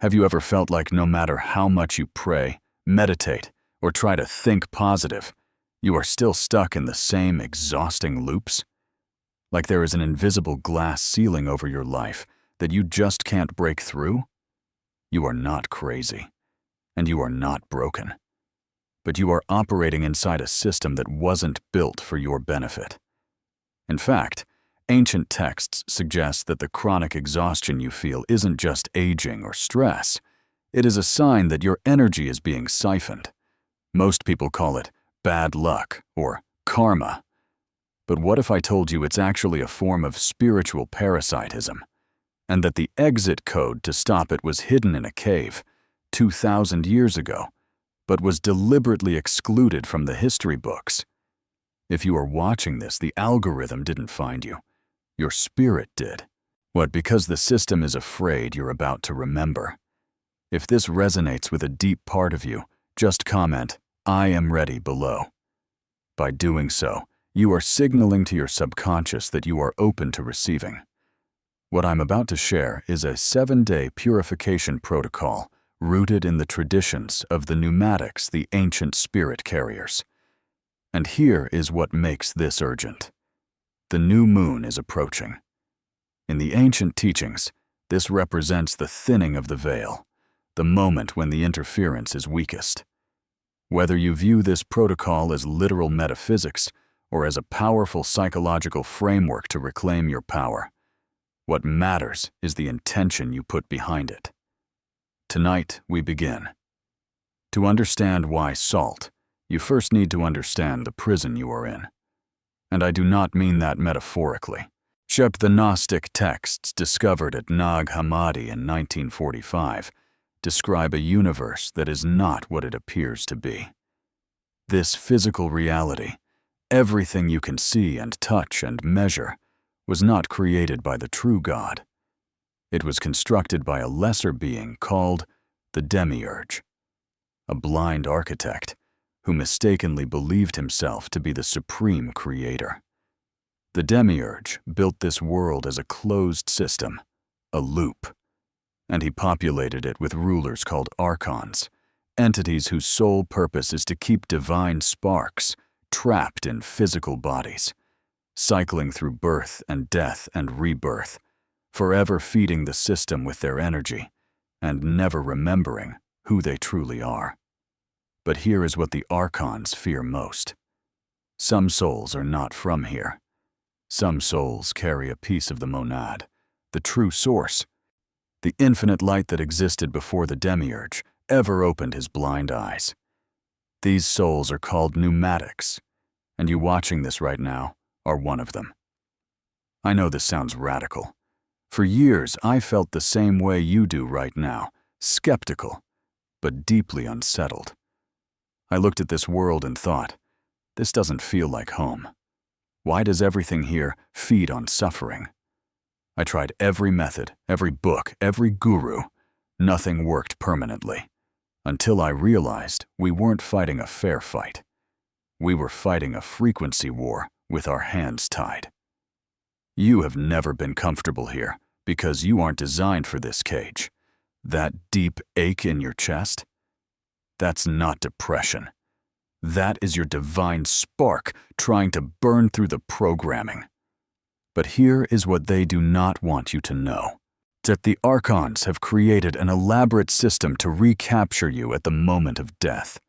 Have you ever felt like no matter how much you pray, meditate, or try to think positive, you are still stuck in the same exhausting loops? Like there is an invisible glass ceiling over your life that you just can't break through? You are not crazy, and you are not broken. But you are operating inside a system that wasn't built for your benefit. In fact, ancient texts suggest that the chronic exhaustion you feel isn't just aging or stress. It is a sign that your energy is being siphoned. Most people call it bad luck or karma. But what if I told you it's actually a form of spiritual parasitism, and that the exit code to stop it was hidden in a cave 2,000 years ago, but was deliberately excluded from the history books? If you are watching this, the algorithm didn't find you. Your spirit did. What, because the system is afraid you're about to remember? If this resonates with a deep part of you, just comment, "I am ready" below. By doing so, you are signaling to your subconscious that you are open to receiving. What I'm about to share is a 7-day purification protocol rooted in the traditions of the pneumatics, the ancient spirit carriers. And here is what makes this urgent. The new moon is approaching. In the ancient teachings, this represents the thinning of the veil, the moment when the interference is weakest. Whether you view this protocol as literal metaphysics or as a powerful psychological framework to reclaim your power, what matters is the intention you put behind it. Tonight, we begin. To understand why salt, you first need to understand the prison you are in. And I do not mean that metaphorically. The Gnostic texts discovered at Nag Hammadi in 1945 describe a universe that is not what it appears to be. This physical reality, everything you can see and touch and measure, was not created by the true God. It was constructed by a lesser being called the Demiurge, a blind architect who mistakenly believed himself to be the supreme creator. The Demiurge built this world as a closed system, a loop, and he populated it with rulers called Archons, entities whose sole purpose is to keep divine sparks trapped in physical bodies, cycling through birth and death and rebirth, forever feeding the system with their energy and never remembering who they truly are. But here is what the Archons fear most. Some souls are not from here. Some souls carry a piece of the monad, the true source, the infinite light that existed before the Demiurge ever opened his blind eyes. These souls are called pneumatics, and you watching this right now are one of them. I know this sounds radical. For years, I felt the same way you do right now, skeptical, but deeply unsettled. I looked at this world and thought, this doesn't feel like home. Why does everything here feed on suffering? I tried every method, every book, every guru. Nothing worked permanently. Until I realized we weren't fighting a fair fight. We were fighting a frequency war with our hands tied. You have never been comfortable here because you aren't designed for this cage. That deep ache in your chest? That's not depression. That is your divine spark trying to burn through the programming. But here is what they do not want you to know. That the Archons have created an elaborate system to recapture you at the moment of death.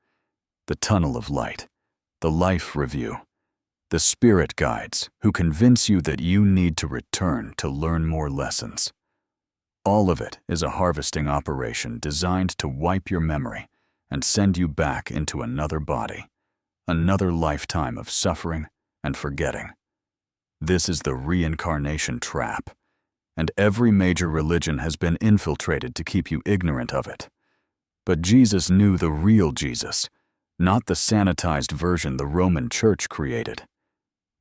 The tunnel of light, the life review, the spirit guides who convince you that you need to return to learn more lessons. All of it is a harvesting operation designed to wipe your memory and send you back into another body, another lifetime of suffering and forgetting. This is the reincarnation trap, and every major religion has been infiltrated to keep you ignorant of it. But Jesus knew the real Jesus, not the sanitized version the Roman Church created.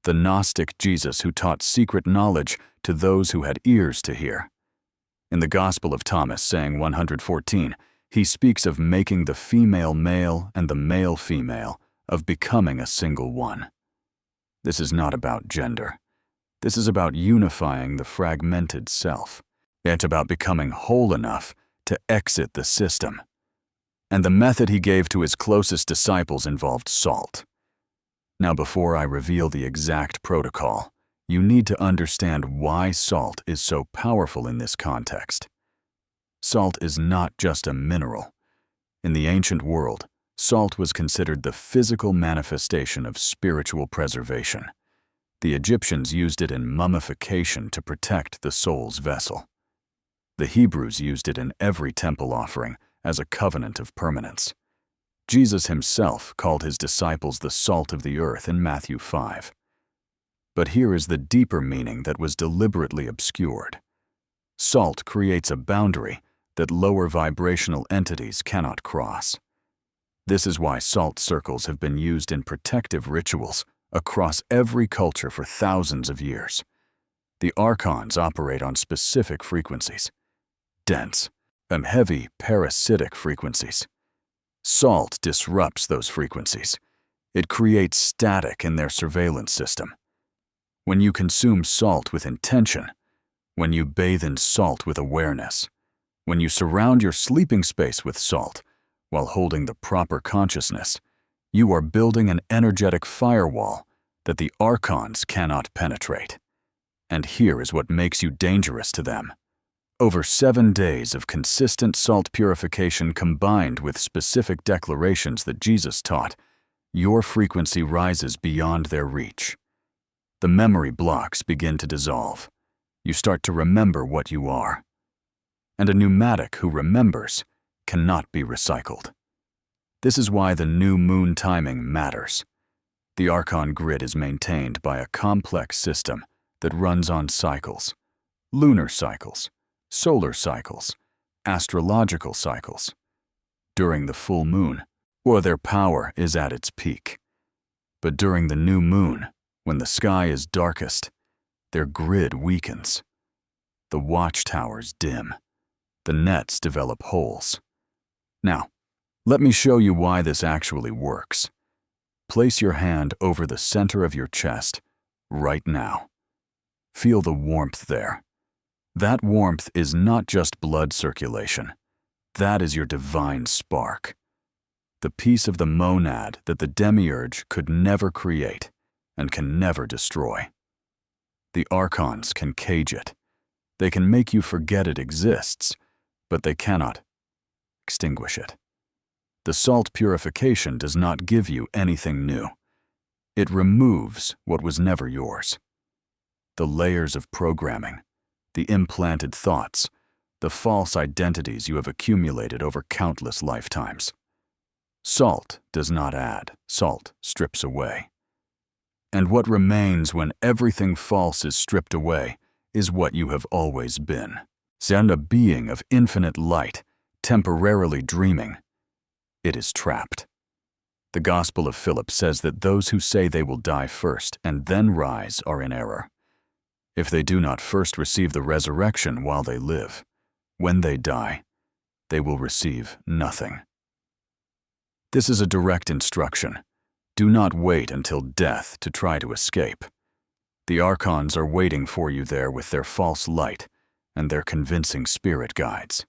The Gnostic Jesus who taught secret knowledge to those who had ears to hear. In the Gospel of Thomas, saying 114, he speaks of making the female male and the male female, of becoming a single one. This is not about gender. This is about unifying the fragmented self. It's about becoming whole enough to exit the system. And the method he gave to his closest disciples involved salt. Now, before I reveal the exact protocol, you need to understand why salt is so powerful in this context. Salt is not just a mineral. In the ancient world, salt was considered the physical manifestation of spiritual preservation. The Egyptians used it in mummification to protect the soul's vessel. The Hebrews used it in every temple offering as a covenant of permanence. Jesus himself called his disciples the salt of the earth in Matthew 5. But here is the deeper meaning that was deliberately obscured. Salt creates a boundary that lower vibrational entities cannot cross. This is why salt circles have been used in protective rituals across every culture for thousands of years. The Archons operate on specific frequencies, dense and heavy parasitic frequencies. Salt disrupts those frequencies. It creates static in their surveillance system. When you consume salt with intention, when you bathe in salt with awareness, when you surround your sleeping space with salt while holding the proper consciousness, you are building an energetic firewall that the Archons cannot penetrate. And here is what makes you dangerous to them. Over 7 days of consistent salt purification combined with specific declarations that Jesus taught, your frequency rises beyond their reach. The memory blocks begin to dissolve. You start to remember what you are. And a pneumatic who remembers cannot be recycled. This is why the new moon timing matters. The Archon grid is maintained by a complex system that runs on cycles, lunar cycles, solar cycles, astrological cycles. During the full moon, their power is at its peak. But during the new moon, when the sky is darkest, their grid weakens. The watchtowers dim. The nets develop holes. Now, let me show you why this actually works. Place your hand over the center of your chest right now. Feel the warmth there. That warmth is not just blood circulation. That is your divine spark. The piece of the monad that the demiurge could never create and can never destroy. The Archons can cage it. They can make you forget it exists, but they cannot extinguish it. The salt purification does not give you anything new. It removes what was never yours. The layers of programming, the implanted thoughts, the false identities you have accumulated over countless lifetimes. Salt does not add, salt strips away. And what remains when everything false is stripped away is what you have always been. And a being of infinite light, temporarily dreaming. It is trapped. The Gospel of Philip says that those who say they will die first and then rise are in error. If they do not first receive the resurrection while they live, when they die, they will receive nothing. This is a direct instruction. Do not wait until death to try to escape. The Archons are waiting for you there with their false light and their convincing spirit guides.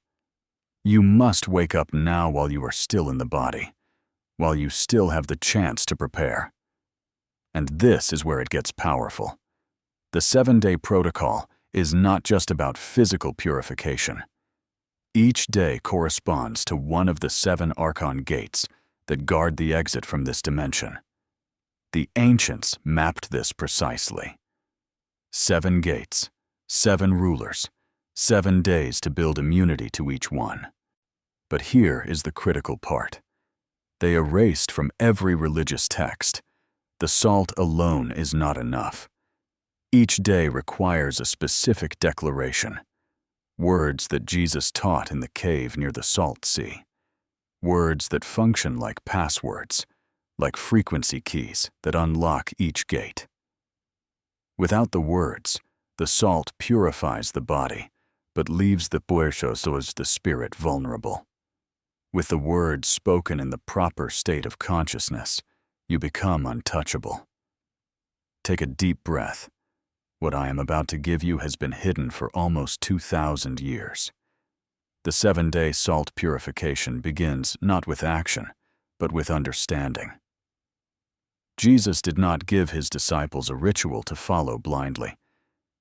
You must wake up now while you are still in the body, while you still have the chance to prepare. And this is where it gets powerful. The 7-day protocol is not just about physical purification. Each day corresponds to one of the 7 Archon gates that guard the exit from this dimension. The ancients mapped this precisely. 7 gates, 7 rulers, 7 days to build immunity to each one. But here is the critical part. They erased from every religious text. The salt alone is not enough. Each day requires a specific declaration. Words that Jesus taught in the cave near the Salt Sea. Words that function like passwords, like frequency keys that unlock each gate. Without the words, the salt purifies the body, but leaves the puertos, the spirit, vulnerable. With the words spoken in the proper state of consciousness, you become untouchable. Take a deep breath. What I am about to give you has been hidden for almost 2,000 years. The 7-day salt purification begins not with action, but with understanding. Jesus did not give his disciples a ritual to follow blindly.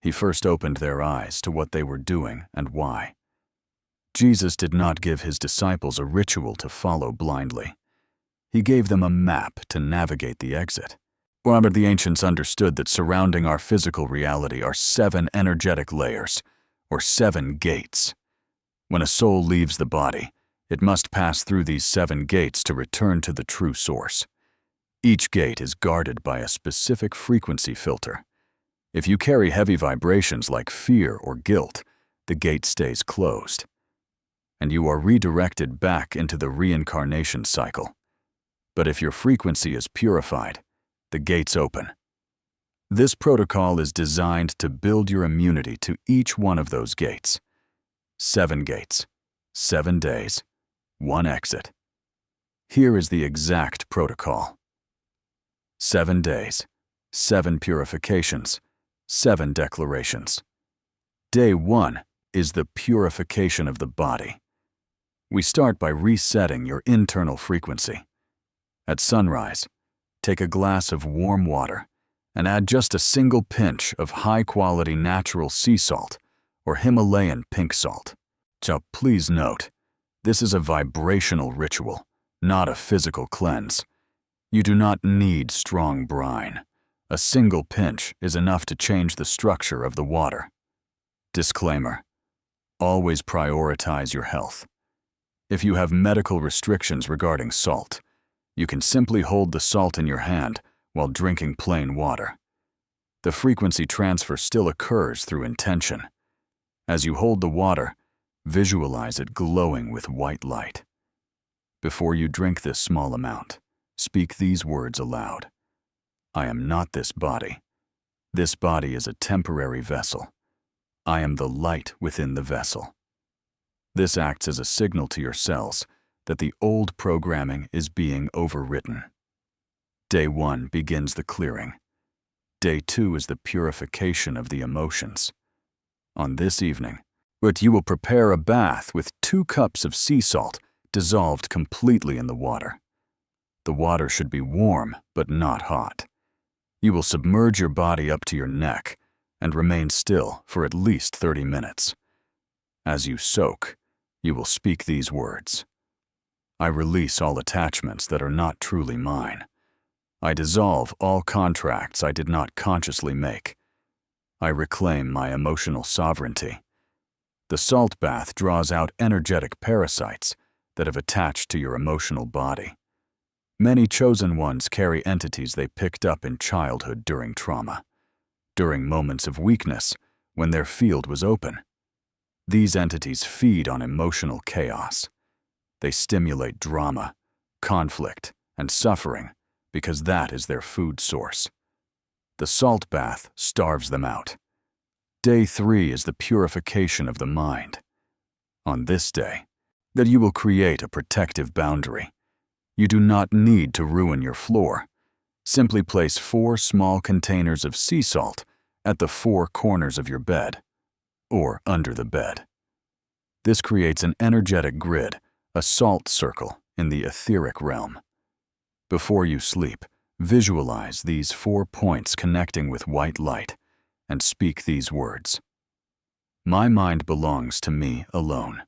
He first opened their eyes to what they were doing and why. Jesus did not give his disciples a ritual to follow blindly. He gave them a map to navigate the exit. However, the ancients understood that surrounding our physical reality are 7 energetic layers, or 7 gates. When a soul leaves the body, it must pass through these 7 gates to return to the true source. Each gate is guarded by a specific frequency filter. If you carry heavy vibrations like fear or guilt, the gate stays closed, and you are redirected back into the reincarnation cycle. But if your frequency is purified, the gates open. This protocol is designed to build your immunity to each one of those gates. 7 gates, 7 days, 1 exit. Here is the exact protocol. 7 days, 7 purifications, 7 declarations. Day 1 is the purification of the body. We start by resetting your internal frequency. At sunrise, take a glass of warm water and add just a single pinch of high-quality natural sea salt or Himalayan pink salt. So please note, this is a vibrational ritual, not a physical cleanse. You do not need strong brine. A single pinch is enough to change the structure of the water. Disclaimer: always prioritize your health. If you have medical restrictions regarding salt, you can simply hold the salt in your hand while drinking plain water. The frequency transfer still occurs through intention. As you hold the water, visualize it glowing with white light. Before you drink this small amount, speak these words aloud. I am not this body. This body is a temporary vessel. I am the light within the vessel. This acts as a signal to your cells that the old programming is being overwritten. Day 1 begins the clearing. Day 2 is the purification of the emotions. On this evening, you will prepare a bath with 2 cups of sea salt dissolved completely in the water. The water should be warm, but not hot. You will submerge your body up to your neck and remain still for at least 30 minutes. As you soak, you will speak these words. I release all attachments that are not truly mine. I dissolve all contracts I did not consciously make. I reclaim my emotional sovereignty. The salt bath draws out energetic parasites that have attached to your emotional body. Many chosen ones carry entities they picked up in childhood during trauma, during moments of weakness when their field was open. These entities feed on emotional chaos. They stimulate drama, conflict, and suffering because that is their food source. The salt bath starves them out. Day 3 is the purification of the mind. On this day, that you will create a protective boundary. You do not need to ruin your floor. Simply place 4 small containers of sea salt at the 4 corners of your bed, or under the bed. This creates an energetic grid, a salt circle in the etheric realm. Before you sleep, visualize these 4 points connecting with white light and speak these words. My mind belongs to me alone.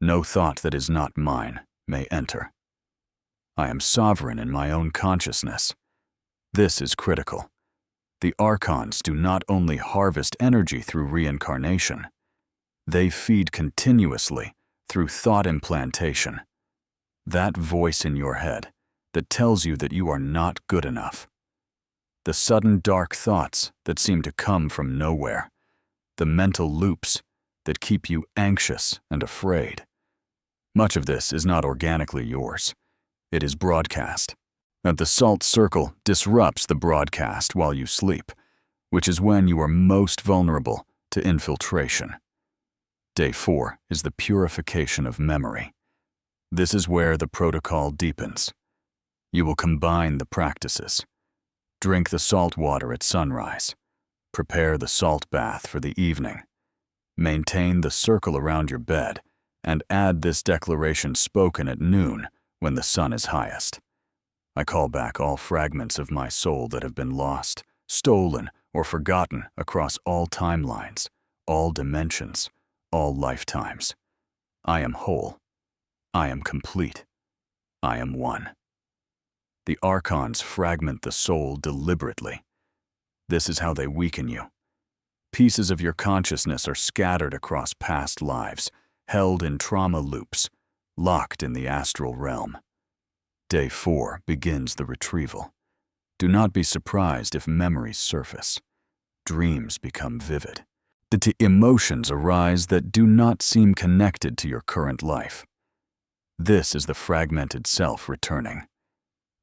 No thought that is not mine may enter. I am sovereign in my own consciousness. This is critical. The Archons do not only harvest energy through reincarnation, they feed continuously through thought implantation. That voice in your head that tells you that you are not good enough. The sudden dark thoughts that seem to come from nowhere. The mental loops that keep you anxious and afraid. Much of this is not organically yours. It is broadcast. And the salt circle disrupts the broadcast while you sleep, which is when you are most vulnerable to infiltration. Day 4 is the purification of memory. This is where the protocol deepens. You will combine the practices. Drink the salt water at sunrise. Prepare the salt bath for the evening. Maintain the circle around your bed and add this declaration spoken at noon when the sun is highest. I call back all fragments of my soul that have been lost, stolen, or forgotten across all timelines, all dimensions, all lifetimes. I am whole. I am complete. I am one. The Archons fragment the soul deliberately. This is how they weaken you. Pieces of your consciousness are scattered across past lives, held in trauma loops, locked in the astral realm. Day 4 begins the retrieval. Do not be surprised if memories surface. Dreams become vivid. The emotions arise that do not seem connected to your current life. This is the fragmented self returning.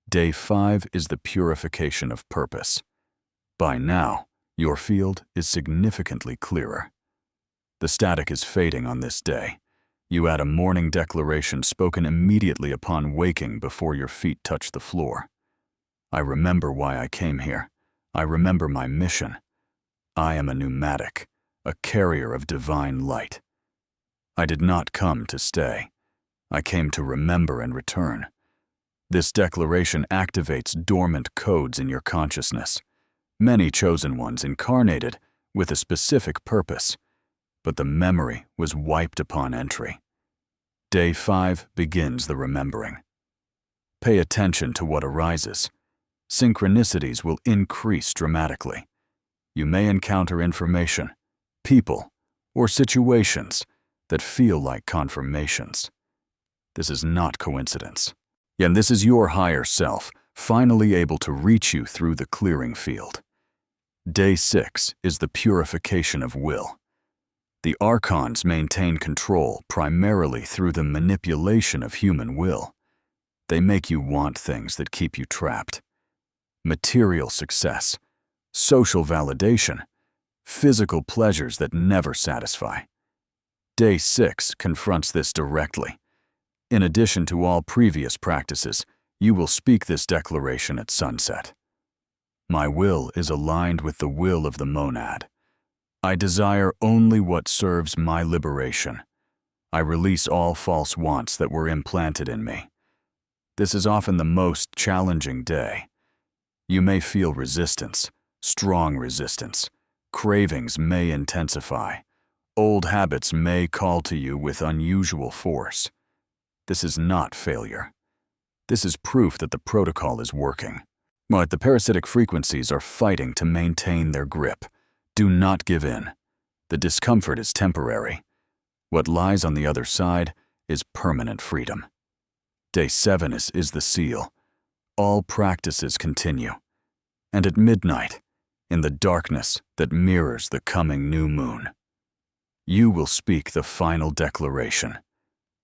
Day 5 is the purification of purpose. By now, your field is significantly clearer. The static is fading on this day. You add a morning declaration spoken immediately upon waking before your feet touch the floor. I remember why I came here. I remember my mission. I am a pneumatic, a carrier of divine light. I did not come to stay. I came to remember and return. This declaration activates dormant codes in your consciousness. Many chosen ones incarnated with a specific purpose, but the memory was wiped upon entry. Day 5 begins the remembering. Pay attention to what arises. Synchronicities will increase dramatically. You may encounter information, people, or situations that feel like confirmations. This is not coincidence. And this is your higher self, finally able to reach you through the clearing field. Day 6 is the purification of will. The Archons maintain control primarily through the manipulation of human will. They make you want things that keep you trapped. Material success, social validation, physical pleasures that never satisfy. Day 6 confronts this directly. In addition to all previous practices, you will speak this declaration at sunset. My will is aligned with the will of the monad. I desire only what serves my liberation. I release all false wants that were implanted in me. This is often the most challenging day. You may feel resistance, strong resistance. Cravings may intensify. Old habits may call to you with unusual force. This is not failure. This is proof that the protocol is working. But the parasitic frequencies are fighting to maintain their grip. Do not give in. The discomfort is temporary. What lies on the other side is permanent freedom. Day 7 is the seal. All practices continue. And at midnight, in the darkness that mirrors the coming new moon, you will speak the final declaration,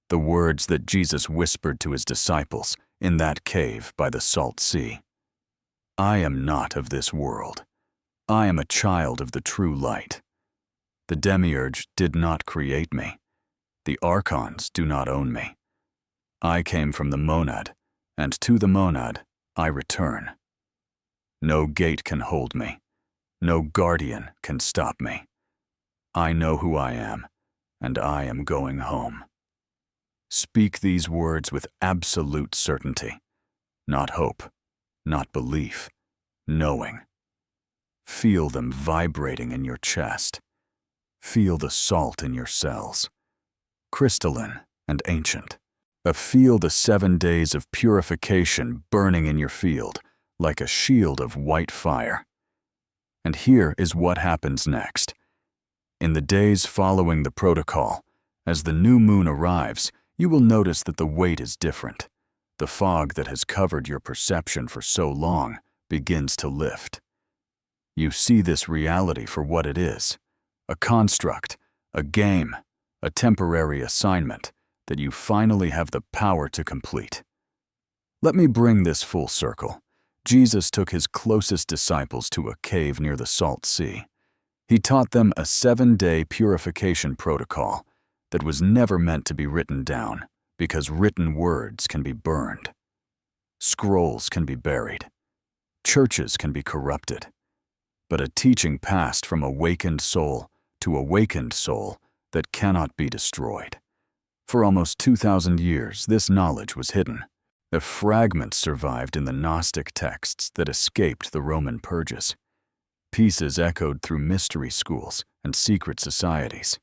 the words that Jesus whispered to his disciples in that cave by the Salt Sea. I am not of this world. I am a child of the true light. The demiurge did not create me. The Archons do not own me. I came from the monad, and to the monad I return. No gate can hold me. No guardian can stop me. I know who I am, and I am going home. Speak these words with absolute certainty. Not hope, not belief, knowing. Feel them vibrating in your chest. Feel the salt in your cells, crystalline and ancient. Feel the 7 days of purification burning in your field like a shield of white fire. And here is what happens next. In the days following the protocol, as the new moon arrives, you will notice that the weight is different. The fog that has covered your perception for so long begins to lift. You see this reality for what it is, a construct, a game, a temporary assignment that you finally have the power to complete. Let me bring this full circle. Jesus took his closest disciples to a cave near the Salt Sea. He taught them a 7-day purification protocol that was never meant to be written down because written words can be burned. Scrolls can be buried. Churches can be corrupted. But a teaching passed from awakened soul to awakened soul that cannot be destroyed. For almost 2,000 years, this knowledge was hidden. The fragments survived in the Gnostic texts that escaped the Roman purges. Pieces echoed through mystery schools and secret societies.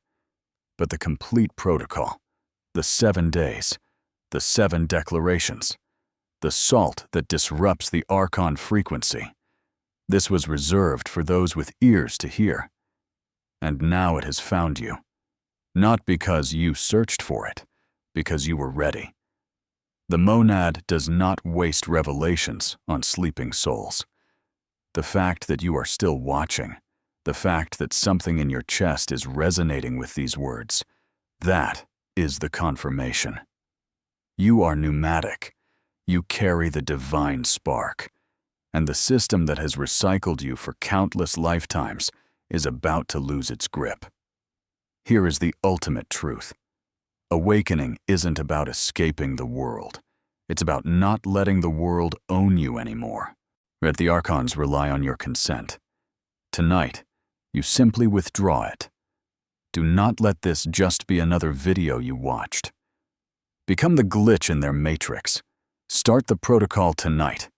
But the complete protocol, the 7 days, the 7 declarations, the salt that disrupts the Archon frequency, this was reserved for those with ears to hear. And now it has found you. Not because you searched for it, because you were ready. The monad does not waste revelations on sleeping souls. The fact that you are still watching, the fact that something in your chest is resonating with these words, that is the confirmation. You are pneumatic. You carry the divine spark. And the system that has recycled you for countless lifetimes is about to lose its grip. Here is the ultimate truth. Awakening isn't about escaping the world. It's about not letting the world own you anymore. Yet the Archons rely on your consent. Tonight, you simply withdraw it. Do not let this just be another video you watched. Become the glitch in their matrix. Start the protocol tonight.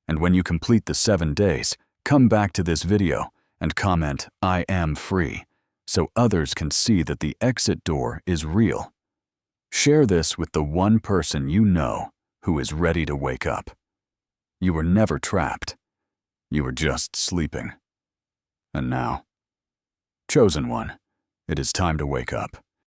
And when you complete the 7 days, come back to this video and comment, "I am free," so others can see that the exit door is real. Share this with the one person you know who is ready to wake up. You were never trapped. You were just sleeping. And now, chosen one, it is time to wake up.